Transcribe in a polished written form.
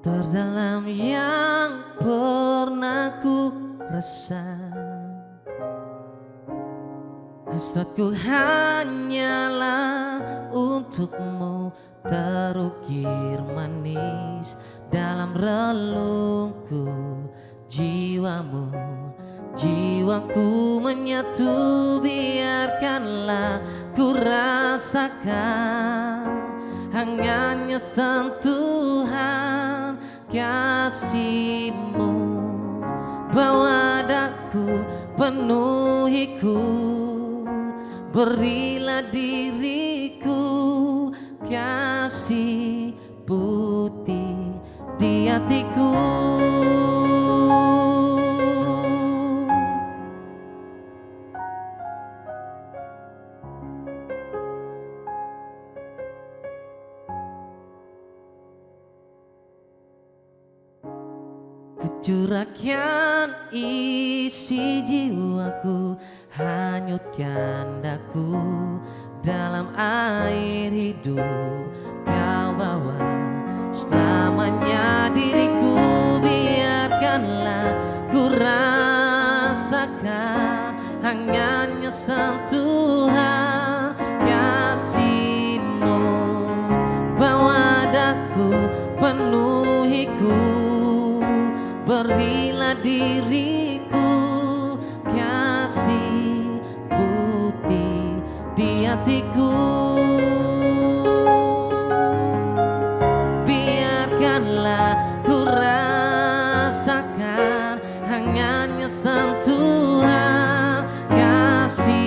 terdalam yang pernah ku rasa. Hasratku hanyalah untukmu, terukir manis dalam relungku jiwamu. Jiwaku menyatu, biarkanlah ku rasakan hangatnya sentuhan kasihmu. Bawa daku, penuhiku, berilah diriku kasih putih di hatiku. Curahkan isi jiwaku, hanyutkan daku dalam air hidup. Kau bawa selamanya diriku, biarkanlah ku rasakan hangatnya sentuhan kasihmu. Bawa daku, penuhiku, berilah diriku kasih putih di hatiku. Biarkanlah ku rasakan hangatnya sentuhan kasih